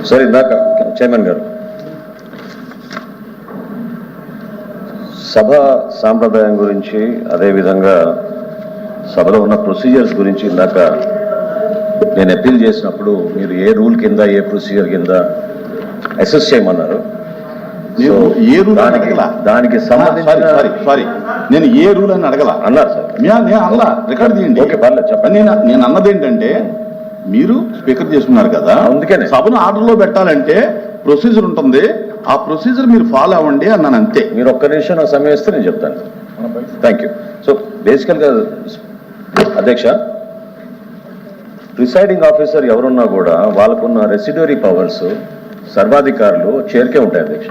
Sir ఇందాక chairman గారు సభ సాంప్రదాయం గురించి అదేవిధంగా సభలో ఉన్న ప్రొసీజర్స్ గురించి ఇందాక నేను అప్పీల్ చేసినప్పుడు మీరు ఏ రూల్ కింద ఏ ప్రొసీజర్ కింద అసెస్ చేయమన్నారు. దానికి సారీ నేను ఏ రూల్ అని అడగల అన్నారు సార్. నేను అలా రికార్డ్ తీయండి. ఓకే పర్లేదు చెప్పండి. నేను అన్నది ఏంటంటే మీరు స్పీకర్ చేసుకున్నారు కదా, అందుకనే సభను ఆర్డర్లో పెట్టాలంటే ప్రొసీజర్ ఉంటుంది, ఆ ప్రొసీజర్ మీరు ఫాలో అవ్వండి అన్నాను అంతే. మీరు ఒక్క నిమిషం నాకు సమయం ఇస్తే నేను చెప్తాను. Thank you. సో బేసికల్గా అధ్యక్ష, ప్రిసైడింగ్ ఆఫీసర్ ఎవరున్నా కూడా వాళ్ళకున్న రెసిడ్యూరీ పవర్స్ సర్వాధికారులు చైర్కే ఉంటాయి అధ్యక్ష.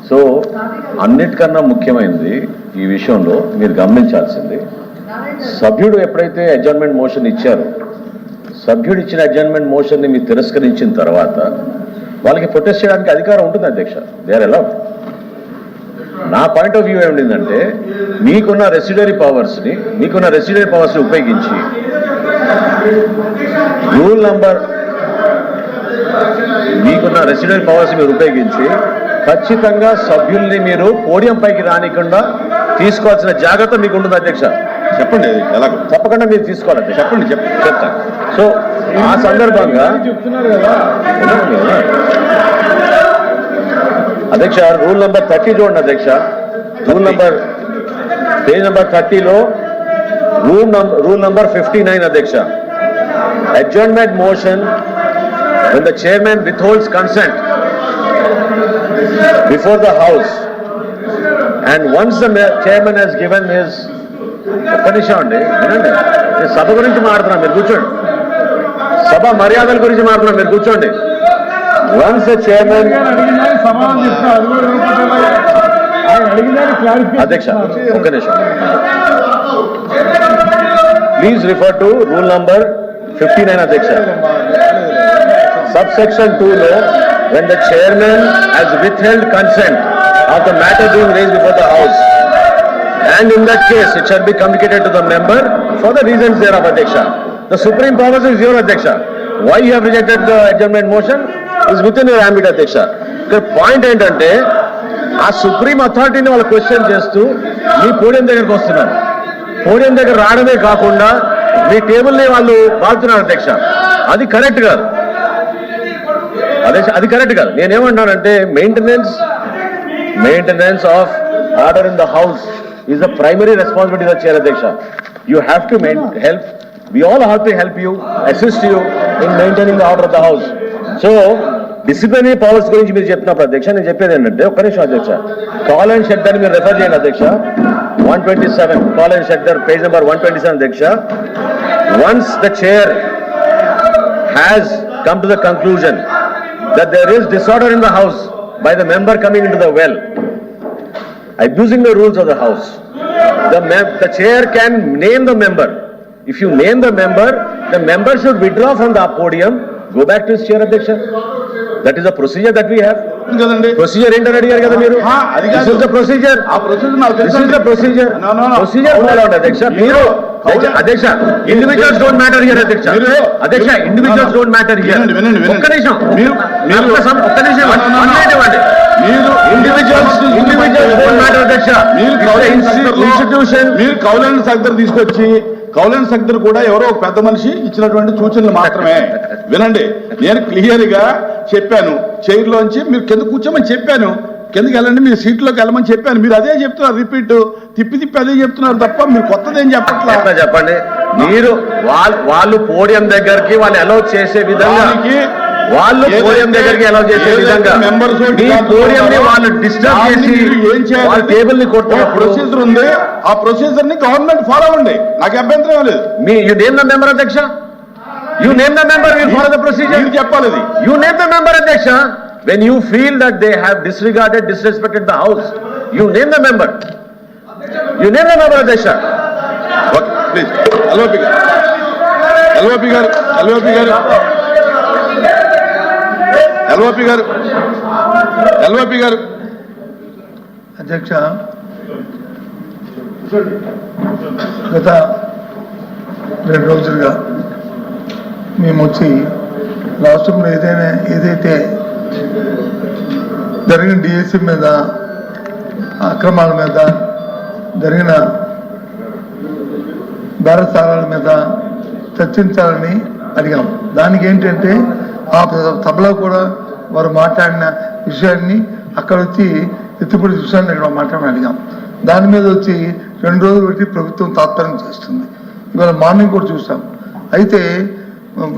సో అన్నిటికన్నా ముఖ్యమైనది ఈ విషయంలో మీరు గమనించాల్సింది, సభ్యుడు ఎప్పుడైతే అడ్జర్న్మెంట్ మోషన్ ఇచ్చారో, సభ్యుడు ఇచ్చిన అడ్జర్న్మెంట్ మోషన్ని మీరు తిరస్కరించిన తర్వాత వాళ్ళకి ప్రొటెస్ట్ చేయడానికి అధికారం ఉంటుంది అధ్యక్ష. They are allowed. నా పాయింట్ ఆఫ్ వ్యూ ఏమిటంటే మీకున్న రెసిడ్యూరీ పవర్స్ని ఉపయోగించి రూల్ నంబర్ మీకున్న రెసిడ్యూరీ పవర్స్ మీరు ఉపయోగించి ఖచ్చితంగా సభ్యుల్ని మీరు పోడియం పైకి రానికుండా తీసుకోవాల్సిన జాగ్రత్త మీకు ఉంటుంది అధ్యక్ష. చెప్పండి ఎలాగో తప్పకుండా మీరు తీసుకోవాలి. చెప్పండి చెప్తాను. సో ఆ సందర్భంగా అధ్యక్ష రూల్ నంబర్ 30 చూడండి అధ్యక్ష. పేజ్ నంబర్ 30లో రూల్ నంబర్ 59 అధ్యక్ష. Adjournment motion when the chairman withholds consent before the house and once the chairman has given his ఒక్క నిమిషం అండి వినండి, నేను సభ గురించి మాట్లాడుతున్నా, మీరు కూర్చోండి. సభ మర్యాదల గురించి మాట్లాడుతున్నా, మీరు కూర్చోండి. వన్స్ ద చైర్మన్ అధ్యక్ష ఒక్క నిమిషం please refer to rule number 59 అధ్యక్ష. Subsection 2 when the chairman has withheld consent of the matter being raised before the house and in that case it shall be communicated to the member for the reasons thereof Adhyaksha. The supreme powers is your Adhyaksha. Why you have rejected the adjournment motion is within your ambit Adhyaksha. The point ఏంటంటే ఆ supreme అథారిటీని వాళ్ళు question చేస్తూ మీ podium దగ్గరకు వస్తున్నారు. Podium దగ్గర రావడమే కాకుండా మీ టేబుల్ని వాళ్ళు బాగుతున్నారు అధ్యక్ష. అది కరెక్ట్ కాదు అధ్యక్ష, అది కరెక్ట్ కాదు. నేనేమంటానంటే maintenance of order in the house is the primary responsibility of the chair అధ్యక్ష. You have to help, we all have to help you, assist you in maintaining the order of the house. So disciplinary powers గురించి మీరు చెప్పినప్పుడు అధ్యక్ష నేను చెప్పేది ఏంటంటే ఒక్క నిమిషం అధ్యక్ష, కాల్ అండ్ షెడ్డర్ మీరు రెఫర్ చేయండి అధ్యక్ష. 127 call and shredder page number 127 అధ్యక్ష. Once the chair has come to the conclusion that there is disorder in the house by the member coming into the well, abusing the rules of the house, the chair can name the member. If you name the member should withdraw from the podium, go back to his chair Adhyaksha. That is the procedure that we have. Procedure ఏంటని అడిగారు కదా మీరు. This is the procedure. This is the procedure. Procedure follow out Adhyaksha. మీరు అధ్యక్ష individuals don't matter here అధ్యక్ష. అధ్యక్ష individuals don't matter here. ఒక్క నిమిషం మీరు ఒక్క నిమిషం ఇవ్వండి. మీరు ఇండివిజువల్స్ డోంట్ మ్యాటర్ అధ్యక్ష. ఇన్స్టిట్యూషన్ మీరు కౌలన్ సగ్దర్ తీసుకొచ్చి కౌలన్ సగ్దర్ కూడా ఎవరో ఒక పెద్ద మనిషి ఇచ్చినటువంటి సూచనలు మాత్రమే వినండి. నేను క్లియర్ గా చెప్పాను, చైర్లోంచి మీరు కింద కూర్చోమని చెప్పాను, కిందకి వెళ్ళండి, మీరు సీట్లోకి వెళ్ళమని చెప్పాను. మీరు అదే చెప్తున్నారు, రిపీట్ తిప్పి అదే చెప్తున్నారు తప్ప మీరు కొత్తదేం చెప్పట్లేదు. చెప్పండి. మీరు వాళ్ళు పోడియం దగ్గరికి వాళ్ళు అలౌ చేసే విధంగా మెంబర్స్ వాళ్ళు డిస్టర్బ్ చేసి ఏం చేయాలి, టేబుల్ ని కొట్టే ప్రొసీజర్ ఉంది, ఆ ప్రొసీజర్ ని గవర్నమెంట్ ఫాలో అవ్వండి, నాకు అభ్యంతరం లేదు. యు నేమ్ ద మెంబర్ అధ్యక్ష, you name the member, will follow the procedure. చెప్పాలి అది. యు నేమ్ ద మెంబర్ అధ్యక్ష. When you feel that they have disrespected the house, you name the member. You name the member Adhyaksha. Okay, please. LVP garu. అధ్యక్ష, గత 2 రోజులుగా మేము వచ్చి రాష్ట్రంలో ఏదైతే జరిగిన డిఎస్సి మీద అక్రమాల మీద జరిగిన బేరసారాల మీద చర్చించాలని అడిగాం. దానికి ఏంటంటే ఆ సభలో కూడా వారు మాట్లాడిన విషయాన్ని అక్కడ వచ్చి ఎత్తుపడి విషయాన్ని ఇక్కడ మాట్లాడమని అడిగాం. దాని మీద వచ్చి 2 రోజులు పెట్టి ప్రభుత్వం తాత్పర్యం చేస్తుంది. ఇవాళ మార్నింగ్ కూడా చూసాం. అయితే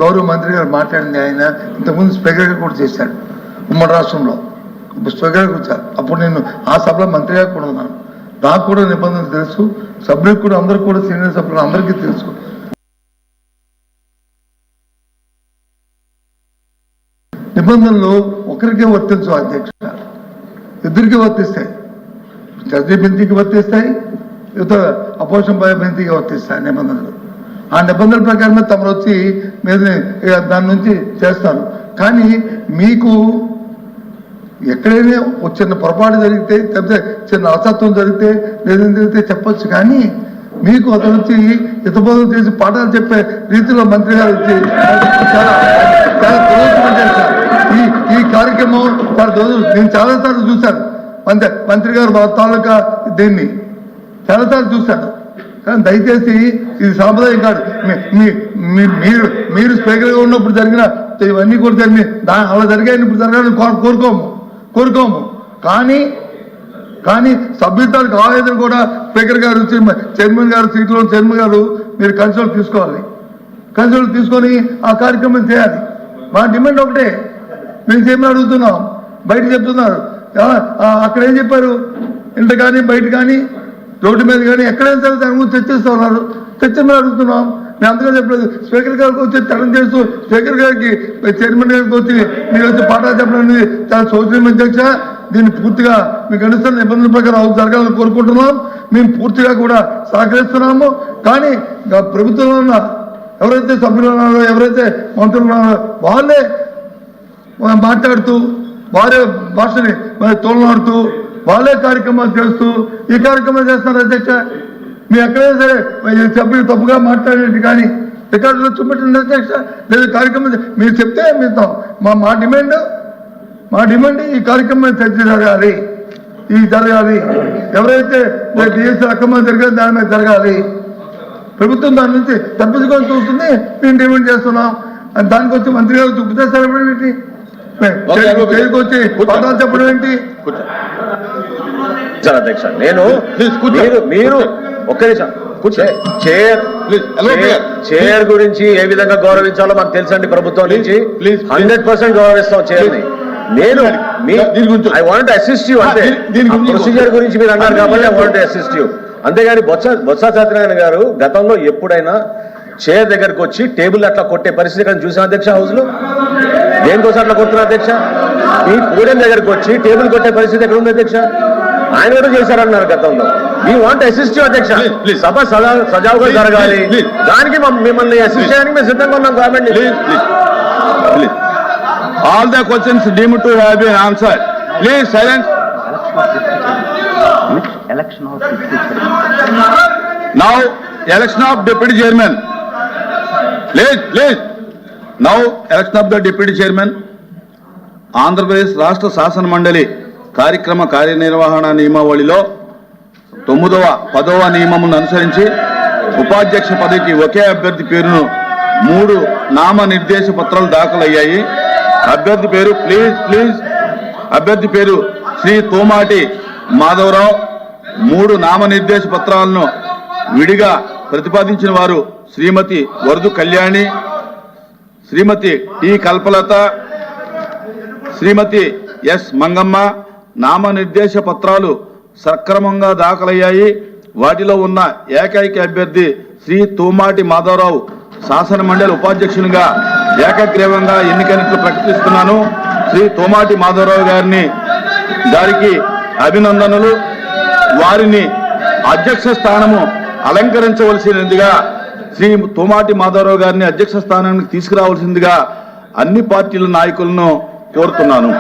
గౌరవ మంత్రి గారు మాట్లాడింది, ఆయన ఇంతకుముందు స్పీకర్గా కూడా చేశాడు ఉమ్మడి రాష్ట్రంలో, స్పీకర్గా వచ్చారు. అప్పుడు నేను ఆ సభలో మంత్రిగా కూడా ఉన్నాను. నాకు కూడా నిబంధనలు తెలుసు, సభ్యులకు కూడా, అందరికీ కూడా, సీనియర్ సభ్యులు అందరికీ తెలుసు. నిబంధనలు ఒకరికే వర్తించు అధ్యక్ష, ఇద్దరికీ వర్తిస్తాయి. చర్చ బెంతికి వర్తిస్తాయి, యుద్ధ అపోజిషన్ బెంతికి వర్తిస్తాయి నిబంధనలు. ఆ నిబంధనల ప్రకారమే తమరు వచ్చి మీద దాని నుంచి చేస్తాను. కానీ మీకు ఎక్కడైనా చిన్న పొరపాటు జరిగితే, లేకపోతే చిన్న అసత్వం జరిగితే, లేదని జరిగితే చెప్పొచ్చు. కానీ మీకు అతను వచ్చి హితబోధన చేసి పాఠాలు చెప్పే రీతిలో మంత్రి గారు వచ్చి చాలా చాలా దురదృష్టం సార్. ఈ కార్యక్రమం చాలా నేను చాలాసార్లు చూశాను. మంత్రి గారు మా తాలూకా దీన్ని చాలాసార్లు చూశాను. కానీ దయచేసి ఇది సాంప్రదాయం కాదు. మీరు స్పీకర్గా ఉన్నప్పుడు జరిగిన ఇవన్నీ కూడా జరిగినాయి, అలా జరిగాయని ఇప్పుడు జరగాలని కోరుకోము. కానీ సభ్యుతానికి ఆవేదన కూడా స్పీకర్ గారు, చైర్మన్ గారు, సీట్లో చైర్మన్ గారు మీరు కన్సల్ట్ తీసుకోవాలి. కన్సల్ట్ తీసుకొని ఆ కార్యక్రమం చేయాలి. మా డిమాండ్ ఒకటే, మేము చేయమని అడుగుతున్నాం. బయట చెప్తున్నారు, అక్కడ ఏం చెప్పారు, ఇంట కానీ బయట కానీ రోడ్డు మీద కానీ ఎక్కడైనా సరే దాని గురించి చర్చిస్తూ ఉన్నారు. చర్చమని అడుగుతున్నాం. మేము అంతగా చెప్పలేదు. స్పీకర్ గారికి వచ్చి తరం చేస్తూ స్పీకర్ గారికి, చైర్మన్ గారికి వచ్చి మీరు వచ్చి పాఠాలు చెప్పడం అనేది చాలా శోచనీయం అధ్యక్ష. దీన్ని పూర్తిగా మీకు అనుసరణ నిబంధనల ప్రకారం జరగాలని కోరుకుంటున్నాం. మేము పూర్తిగా కూడా సహకరిస్తున్నాము. కానీ ప్రభుత్వంలో ఉన్న ఎవరైతే సభ్యులు ఉన్నారో, ఎవరైతే మంత్రులు ఉన్నారో వాళ్ళే మాట్లాడుతూ, వారే భాషని తోలనాడుతూ, వాళ్ళే కార్యక్రమాలు చేస్తూ ఈ కార్యక్రమాలు చేస్తున్నారు అధ్యక్ష. మీరు ఎక్కడైనా సరే సభ్యులు తప్పుగా మాట్లాడేది కానీ రికార్డులో చూపెట్టండి అధ్యక్ష. లేదా కార్యక్రమం మీరు చెప్తే మీతాం. మా డిమాండ్ ఈ కార్యక్రమం చర్చ జరగాలి. ఎవరైతే డిఎస్సీ అక్రమం జరిగే దాని మీద జరగాలి. ప్రభుత్వం దాని నుంచి తప్పించుకొని చూస్తుంది, మేము డిమాండ్ చేస్తున్నాం. దానికి వచ్చి మంత్రి గారు చూపితే సరిపడేంటి, వచ్చి పదాలు చెప్పడం ఏంటి అధ్యక్ష. మీరు ఒక్క నిమిషం చైర్ గురించి ఏ విధంగా గౌరవించాలో మాకు తెలుసండి. ప్రభుత్వం నుంచి 100% గౌరవిస్తాం చైర్ ని. నేను ఐ వాంట్ అసిస్ట్ యూ అంటే ప్రొసీజర్ గురించి మీరు అన్నారు కాబట్టి ఐ వాంట్ అసిస్ట్ యూ. అంతేగాని బొత్స సత్యనారాయణ గారు గతంలో ఎప్పుడైనా చైర్ దగ్గరకు వచ్చి టేబుల్ అట్లా కొట్టే పరిస్థితి కానీ చూసాం అధ్యక్ష? హౌస్ లో దేనికోసం అట్లా కొడుతున్నారు అధ్యక్ష? ఈ కూడెం దగ్గరకు వచ్చి టేబుల్ కొట్టే పరిస్థితి ఎక్కడ ఉంది అధ్యక్ష? ఆయన కూడా చేశారన్నారు గతంలో. వీ వాంట్ అసిస్ట్ యూ అధ్యక్ష. సభ సజావుగా జరగాలి, దానికి మిమ్మల్ని అసిస్ట్ చేయడానికి మేము సిద్ధంగా ఉన్నాం. Government all the questions deemed to have been answered. Please silence. Now election of deputy chairman. Please now election of the deputy chairman. Andhra Pradesh రాష్ట్ర శాసన మండలి కార్యక్రమ కార్యనిర్వహణ నియమావళిలో 9వ 10వ నియమమును అనుసరించి ఉపాధ్యక్ష పదవికి ఒకే అభ్యర్థి పేరును 3 నామనిర్దేశ పత్రాలు దాఖలయ్యాయి. అభ్యర్థి పేరు అభ్యర్థి పేరు శ్రీ తోమాటి మాధవరావు. 3 నామనిర్దేశ పత్రాలను విడిగా ప్రతిపాదించిన వారు శ్రీమతి వరదు కళ్యాణి, శ్రీమతి టి కల్పలత, శ్రీమతి ఎస్ మంగమ్మ. నామనిర్దేశ పత్రాలు సక్రమంగా దాఖలయ్యాయి. వాటిలో ఉన్న ఏకైక అభ్యర్థి శ్రీ తోమాటి మాధవరావు శాసన మండలి ఉపాధ్యక్షునిగా ఏకగ్రీవంగా ఎన్నికైనట్లు ప్రకటిస్తున్నాను. శ్రీ తోమాటి మాధవరావు గారికి అభినందనలు. వారిని అధ్యక్ష స్థానము అలంకరించవలసినదిగా, శ్రీ తోమాటి మాధవరావు గారిని అధ్యక్ష స్థానానికి తీసుకురావాల్సిందిగా అన్ని పార్టీల నాయకులను కోరుతున్నాను.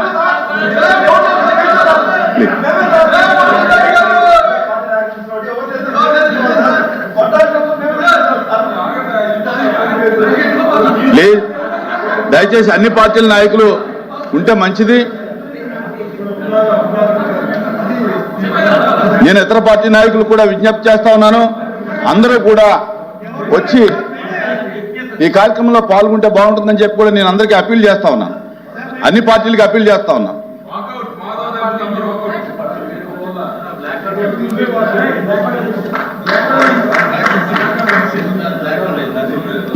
దయచేసి అన్ని పార్టీల నాయకులు ఉంటే మంచిది. నేను ఇతర పార్టీ నాయకులు కూడా విజ్ఞప్తి చేస్తా ఉన్నాను, అందరూ కూడా వచ్చి ఈ కార్యక్రమంలో పాల్గొంటే బాగుంటుందని చెప్పి కూడా నేను అందరికీ అప్పీల్ చేస్తా ఉన్నాను, అన్ని పార్టీలకి అప్పీల్ చేస్తా ఉన్నాను.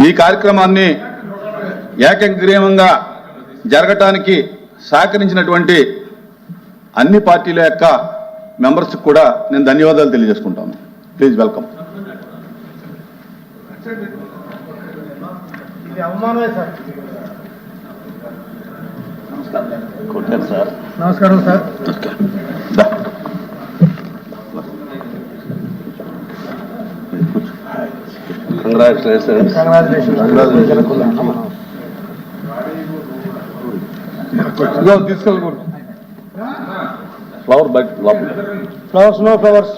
ఈ కార్యక్రమాన్ని ఏకగ్రీవంగా జరగటానికి సహకరించినటువంటి అన్ని పార్టీల యొక్క మెంబర్స్ కూడా నేను ధన్యవాదాలు తెలియజేసుకుంటాను. Please welcome. నమస్కారం సార్. తీసుకెళ్ళకూడదు. Flower but flowers no flowers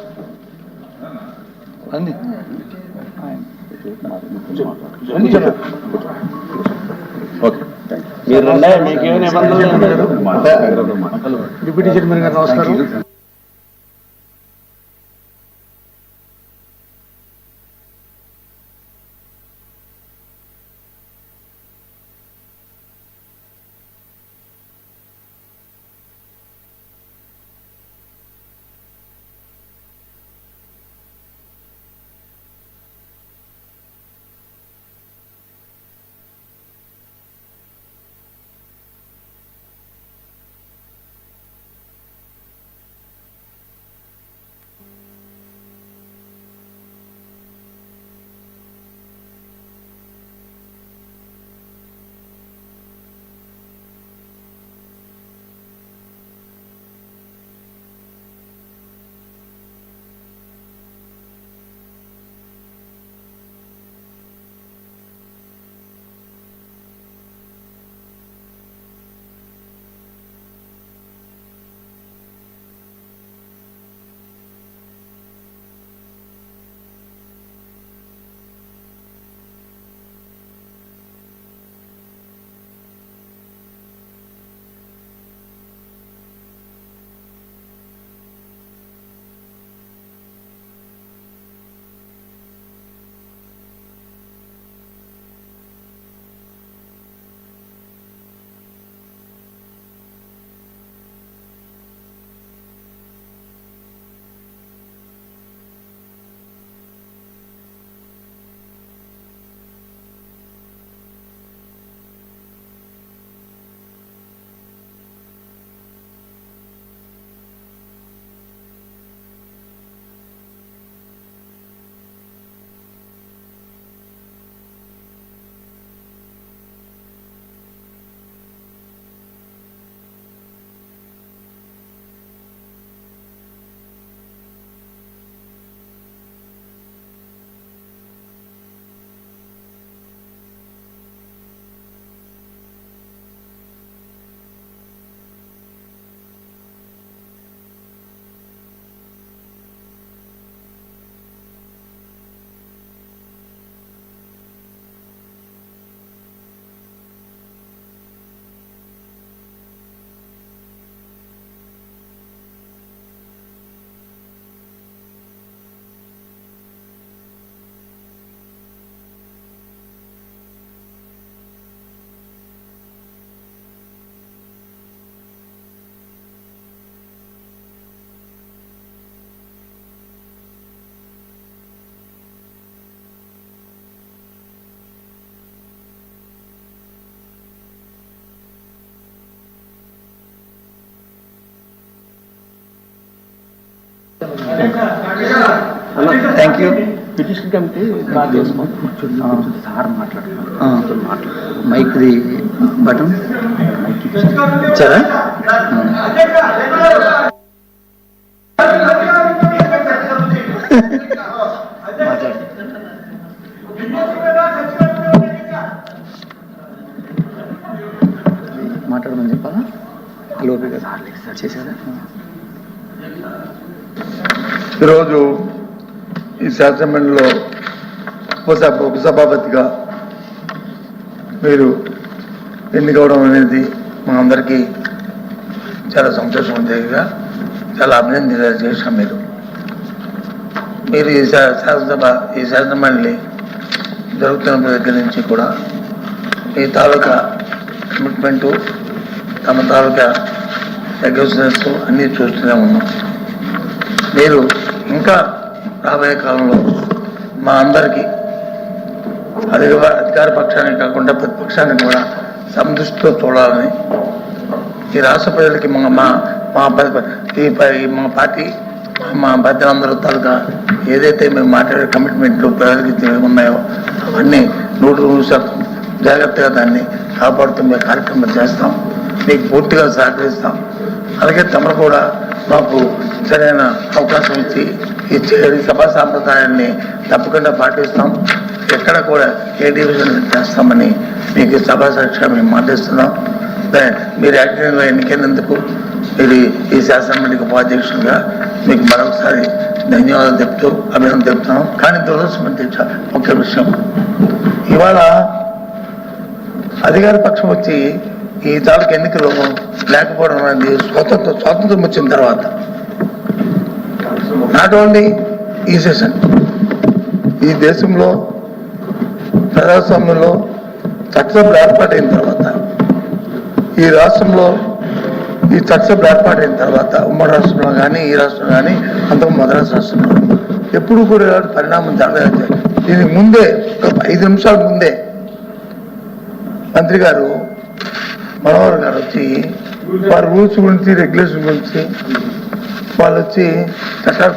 అన్ని మీకేమైనా డిప్యూటీ చైర్మన్ గారు నమస్కారం. Thank you. Petition committee sir మాట్లాడుతున్నారు, మైక్ది బటన్ ఇచ్చారా? మాట్లాడమని చెప్పాలా? లోపే కదా చేశారా? ఈరోజు ఈ శాసనమండలిలో ఉపసభాపతిగా మీరు ఎన్నికవడం అనేది మా అందరికీ చాలా సంతోషం ఉండేదిగా చాలా అభినందన చేశాం మీరు ఈ శాసనమండలి జరుగుతున్న దగ్గర నుంచి కూడా మీ తాలూకా కమిట్మెంటు తమ తాలూకా రెగ్యులేషన్స్ అన్నీ చూస్తూనే ఉన్నాం. మీరు ఇంకా రాబోయే కాలంలో మా అందరికీ అధికార పక్షానికి కాకుండా ప్రతిపక్షానికి కూడా సందృష్టితో చూడాలని ఈ రాష్ట్ర ప్రజలకి మా పార్టీ మా పెద్దలందరూ తాలూకా ఏదైతే మేము మాట్లాడే కమిట్మెంట్లు ప్రజలకి ఉన్నాయో అవన్నీ 100% జాగ్రత్తగా దాన్ని కాపాడుతూ మేము కార్యక్రమం చేస్తాం, మీకు పూర్తిగా సహకరిస్తాం. అలాగే తమరు కూడా మాకు సరైన అవకాశం ఇచ్చి ఈ సభా సాంప్రదాయాన్ని తప్పకుండా పాటిస్తాం. ఎక్కడ కూడా ఏ డివిజన్ చేస్తామని మీకు సభా సాక్షిగా మేము మాటిస్తున్నాం. మీరు యాక్టివ్గా ఎన్నికైనందుకు మీరు ఈ శాసనమండలికి ఉపాధ్యక్షులుగా మీకు మరొకసారి ధన్యవాదాలు చెప్తూ అభినందన చెప్తున్నాం. కానీ దురదృష్టం ముఖ్య విషయం, ఇవాళ అధికార పక్షం వచ్చి ఈ తాలూకు ఎన్నికలు లేకపోవడం అనేది స్వాతంత్రం వచ్చిన తర్వాత నాట్ ఓన్లీ ఈ సెషన్, ఈ దేశంలో ప్రజాస్వామ్యంలో చట్టసభలు ఏర్పాటైన తర్వాత, ఈ రాష్ట్రంలో ఈ చట్టసభలు ఏర్పాటైన తర్వాత ఉమ్మడి రాష్ట్రంలో కానీ ఈ రాష్ట్రంలో కానీ అంతకు మద్రాసు రాష్ట్రంలో ఎప్పుడు కూడా పరిణామం జరగలేదు. దీనికి ముందే 5 నిమిషాల ముందే మంత్రి గారు మనోహర్ గారు వచ్చి వారి రూల్స్ గురించి రెగ్యులేషన్ గురించి వాళ్ళు వచ్చి చట్టాలు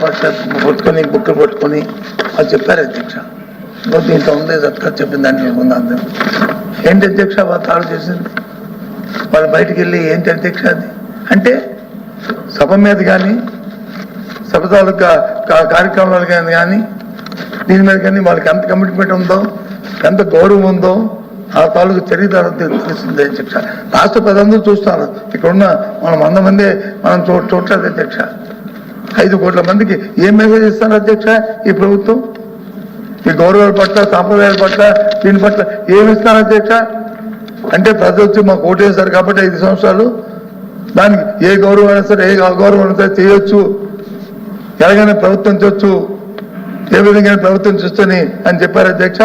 పట్టుకొని బుక్కులు పట్టుకొని వాళ్ళు చెప్పారు అధ్యక్ష. దీంట్లో ఉంది చక్కగా చెప్పిన దాన్ని ముందు అందరూ ఏంటి అధ్యక్ష వాళ్ళు తాడు చేసింది, వాళ్ళు బయటికి వెళ్ళి ఏంటి అధ్యక్ష అది అంటే సభ మీద కానీ సభ తాలూకా కార్యక్రమాలు కానీ దీని మీద కానీ వాళ్ళకి ఎంత కమిట్మెంట్ ఉందో ఎంత గౌరవం ఉందో ఆ తాలూకు చరిత్ర తెలిసింది అధ్యక్ష. రాష్ట్ర ప్రజలందరూ చూస్తాను, ఇక్కడున్న మనం 100 మంది మనం చూడలేదు అధ్యక్ష. 5 కోట్ల మందికి ఏం మెసేజ్ ఇస్తారు అధ్యక్ష ఈ ప్రభుత్వం? ఈ గౌరవాల పట్ల సాంప్రదాయాల పట్ల దీని పట్ల ఏమి ఇస్తారు అధ్యక్ష? అంటే ప్రజలు వచ్చి మాకు ఓటేశారు కాబట్టి 5 సంవత్సరాలు దానికి ఏ గౌరవం అయినా సరే ఏ అగౌరవం అయినా సరే చేయొచ్చు, ఎలాగైనా ప్రభుత్వం చేయొచ్చు, ఏ విధంగా ప్రభుత్వం చూస్తుంది అని చెప్పారు అధ్యక్ష.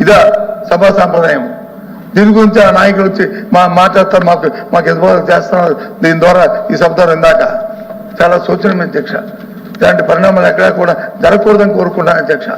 ఇదా సభా సాంప్రదాయం. దీని గురించి ఆ నాయకులు వచ్చి మాట్లాడతారు, మాకు ఎదురు చేస్తున్నారు. దీని ద్వారా ఈ సభ ద్వారా ఇందాక చాలా సూచన అధ్యక్ష. ఇలాంటి పరిణామాలు ఎక్కడా కూడా జరగకూడదని కోరుకున్నాను అధ్యక్ష.